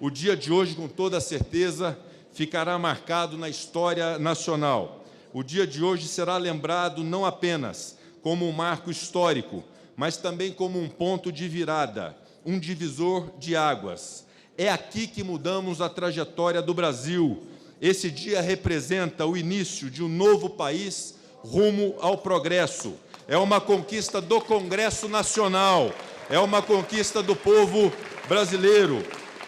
O dia de hoje, com toda certeza, ficará marcado na história nacional. O dia de hoje será lembrado não apenas como um marco histórico, mas também como um ponto de virada, um divisor de águas. É aqui que mudamos a trajetória do Brasil. Esse dia representa o início de um novo país rumo ao progresso. É uma conquista do Congresso Nacional, é uma conquista do povo brasileiro.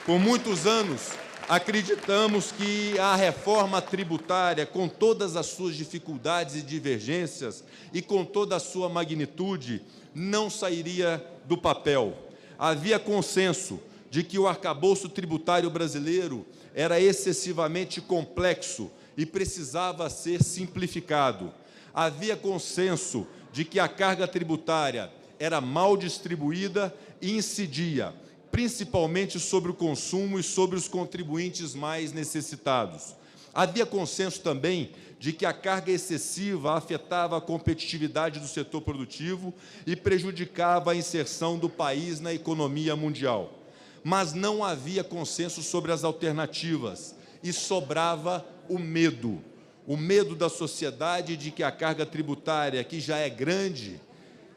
Por muitos anos, acreditamos que a reforma tributária, com todas as suas dificuldades e divergências e com toda a sua magnitude, não sairia do papel. Havia consenso de que o arcabouço tributário brasileiro era excessivamente complexo e precisava ser simplificado. Havia consenso de que a carga tributária era mal distribuída e incidia principalmente sobre o consumo e sobre os contribuintes mais necessitados. Havia consenso também de que a carga excessiva afetava a competitividade do setor produtivo e prejudicava a inserção do país na economia mundial. Mas não havia consenso sobre as alternativas e sobrava o medo da sociedade de que a carga tributária, que já é grande,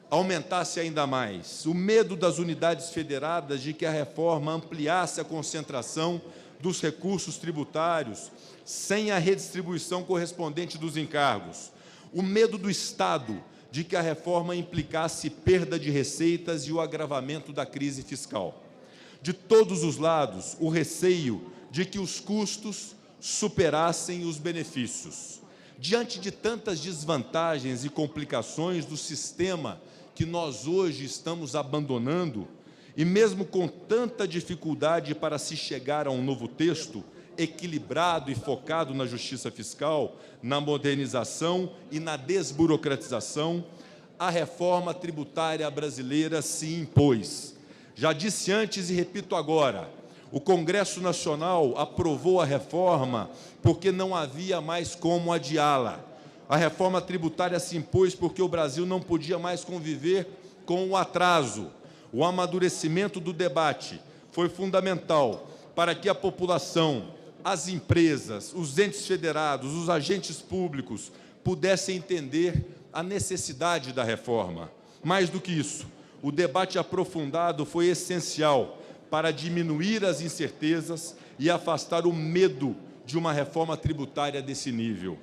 aumentasse ainda mais. O medo das unidades federadas de que a reforma ampliasse a concentração dos recursos tributários sem a redistribuição correspondente dos encargos. O medo do Estado de que a reforma implicasse perda de receitas e o agravamento da crise fiscal. De todos os lados, o receio de que os custos superassem os benefícios. Diante de tantas desvantagens e complicações do sistema que nós hoje estamos abandonando, e mesmo com tanta dificuldade para se chegar a um novo texto, equilibrado e focado na justiça fiscal, na modernização e na desburocratização, a reforma tributária brasileira se impôs. Já disse antes e repito agora, o Congresso Nacional aprovou a reforma porque não havia mais como adiá-la. A reforma tributária se impôs porque o Brasil não podia mais conviver com o atraso. O amadurecimento do debate foi fundamental para que a população, as empresas, os entes federados, os agentes públicos pudessem entender a necessidade da reforma. Mais do que isso, o debate aprofundado foi essencial para diminuir as incertezas e afastar o medo de uma reforma tributária desse nível.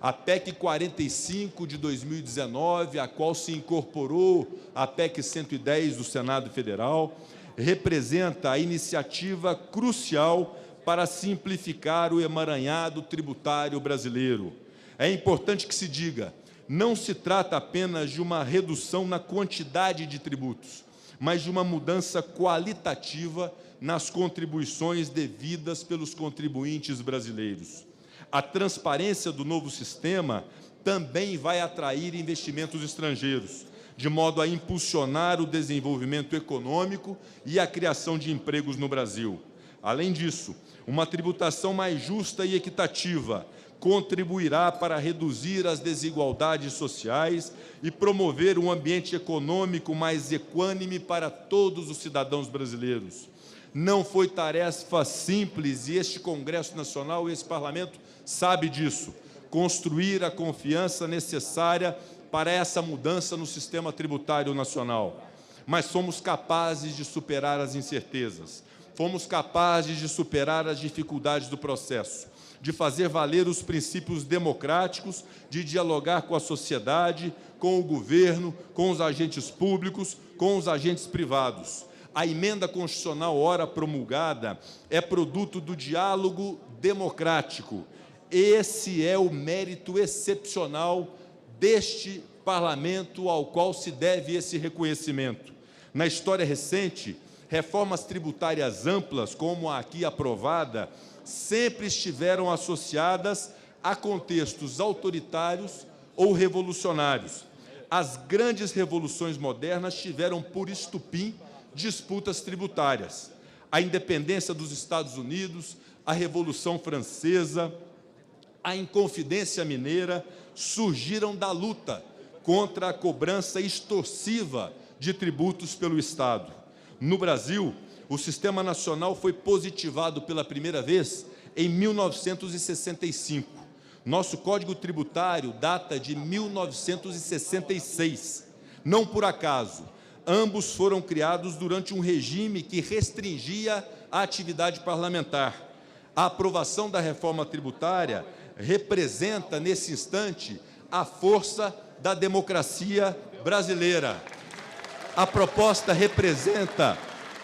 A PEC 45 de 2019, a qual se incorporou a PEC 110 do Senado Federal, representa a iniciativa crucial para simplificar o emaranhado tributário brasileiro. É importante que se diga, não se trata apenas de uma redução na quantidade de tributos, mas de uma mudança qualitativa nas contribuições devidas pelos contribuintes brasileiros. A transparência do novo sistema também vai atrair investimentos estrangeiros, de modo a impulsionar o desenvolvimento econômico e a criação de empregos no Brasil. Além disso, uma tributação mais justa e equitativa contribuirá para reduzir as desigualdades sociais e promover um ambiente econômico mais equânime para todos os cidadãos brasileiros. Não foi tarefa simples, e este Congresso Nacional e esse Parlamento sabe disso, construir a confiança necessária para essa mudança no sistema tributário nacional. Mas somos capazes de superar as incertezas, fomos capazes de superar as dificuldades do processo, de fazer valer os princípios democráticos, de dialogar com a sociedade, com o governo, com os agentes públicos, com os agentes privados. A emenda constitucional ora promulgada é produto do diálogo democrático. Esse é o mérito excepcional deste parlamento ao qual se deve esse reconhecimento. Na história recente, reformas tributárias amplas, como a aqui aprovada, sempre estiveram associadas a contextos autoritários ou revolucionários. As grandes revoluções modernas tiveram por estupim disputas tributárias. A independência dos Estados Unidos, a Revolução Francesa, a Inconfidência Mineira surgiram da luta contra a cobrança extorsiva de tributos pelo Estado. No Brasil, O Sistema Nacional foi positivado pela primeira vez em 1965. Nosso Código Tributário data de 1966. Não por acaso, ambos foram criados durante um regime que restringia a atividade parlamentar. A aprovação da reforma tributária representa, nesse instante, a força da democracia brasileira. A proposta representa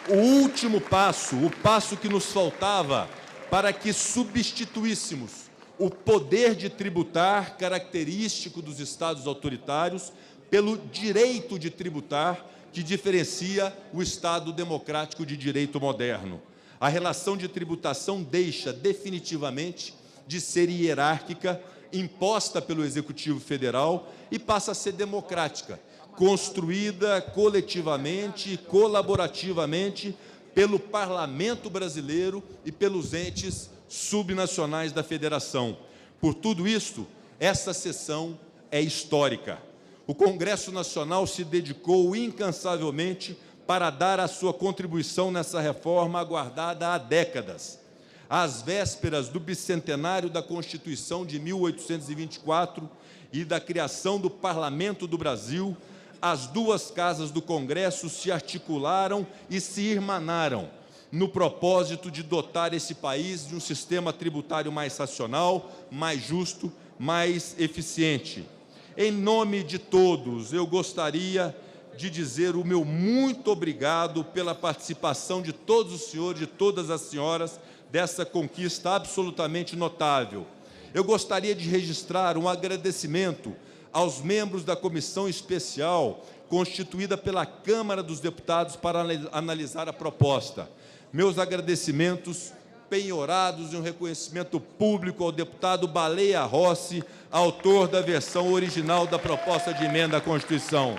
o último passo, o passo que nos faltava para que substituíssemos o poder de tributar característico dos Estados autoritários pelo direito de tributar, que diferencia o Estado democrático de direito moderno. A relação de tributação deixa definitivamente de ser hierárquica, imposta pelo Executivo Federal, e passa a ser democrática, construída coletivamente e colaborativamente pelo Parlamento brasileiro e pelos entes subnacionais da Federação. Por tudo isto, essa sessão é histórica. O Congresso Nacional se dedicou incansavelmente para dar a sua contribuição nessa reforma aguardada há décadas. Às vésperas do bicentenário da Constituição de 1824 e da criação do Parlamento do Brasil, as duas casas do Congresso se articularam e se irmanaram no propósito de dotar esse país de um sistema tributário mais racional, mais justo, mais eficiente. Em nome de todos, eu gostaria de dizer o meu muito obrigado pela participação de todos os senhores, de todas as senhoras, dessa conquista absolutamente notável. Eu gostaria de registrar um agradecimento aos membros da comissão especial constituída pela Câmara dos Deputados para analisar a proposta. Meus agradecimentos penhorados em um reconhecimento público ao deputado Baleia Rossi, autor da versão original da proposta de emenda à Constituição,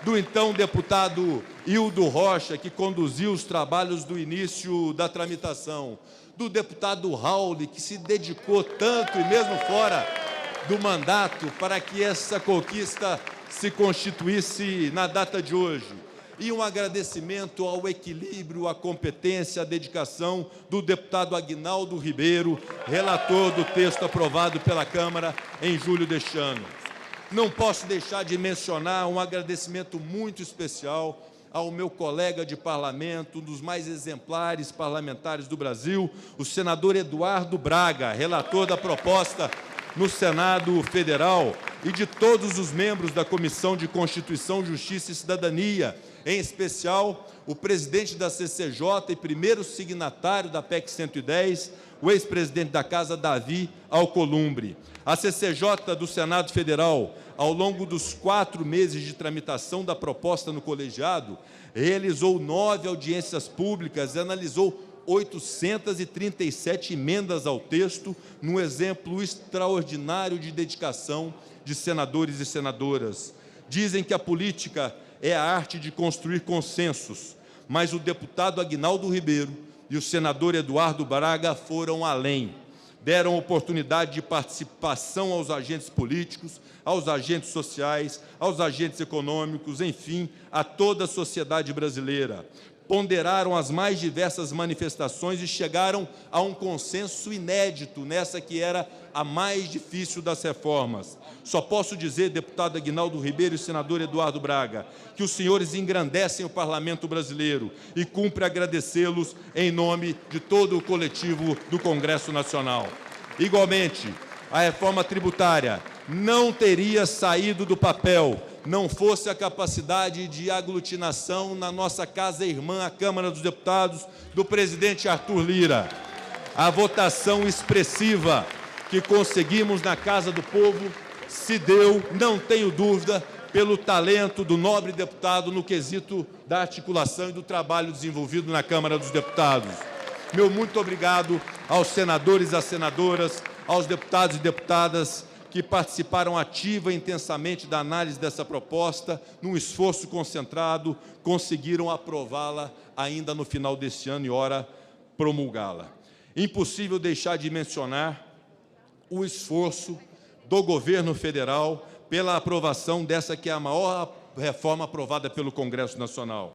do então deputado Hildo Rocha, que conduziu os trabalhos do início da tramitação, do deputado Raul, que se dedicou tanto e mesmo fora do mandato para que essa conquista se constituísse na data de hoje. E um agradecimento ao equilíbrio, à competência, à dedicação do deputado Aguinaldo Ribeiro, relator do texto aprovado pela Câmara em julho deste ano. Não posso deixar de mencionar um agradecimento muito especial ao meu colega de parlamento, um dos mais exemplares parlamentares do Brasil, o senador Eduardo Braga, relator da proposta no Senado Federal, e de todos os membros da Comissão de Constituição, Justiça e Cidadania, em especial o presidente da CCJ e primeiro signatário da PEC 110, o ex-presidente da Casa, Davi Alcolumbre. A CCJ do Senado Federal, ao longo dos 4 meses de tramitação da proposta no colegiado, realizou 9 audiências públicas e analisou 837 emendas ao texto, num exemplo extraordinário de dedicação de senadores e senadoras. Dizem que a política é a arte de construir consensos, mas o deputado Aguinaldo Ribeiro e o senador Eduardo Braga foram além. Deram oportunidade de participação aos agentes políticos, aos agentes sociais, aos agentes econômicos, enfim, a toda a sociedade brasileira. Ponderaram as mais diversas manifestações e chegaram a um consenso inédito nessa que era a mais difícil das reformas. Só posso dizer, deputado Aguinaldo Ribeiro e senador Eduardo Braga, que os senhores engrandecem o Parlamento brasileiro e cumpre agradecê-los em nome de todo o coletivo do Congresso Nacional. Igualmente, a reforma tributária não teria saído do papel não fosse a capacidade de aglutinação na nossa casa irmã, a Câmara dos Deputados, do presidente Arthur Lira. A votação expressiva que conseguimos na Casa do Povo se deu, não tenho dúvida, pelo talento do nobre deputado no quesito da articulação e do trabalho desenvolvido na Câmara dos Deputados. Meu muito obrigado aos senadores e às senadoras, aos deputados e deputadas que participaram ativa e intensamente da análise dessa proposta, num esforço concentrado, conseguiram aprová-la ainda no final deste ano e, ora, promulgá-la. Impossível deixar de mencionar o esforço do governo federal pela aprovação dessa que é a maior reforma aprovada pelo Congresso Nacional.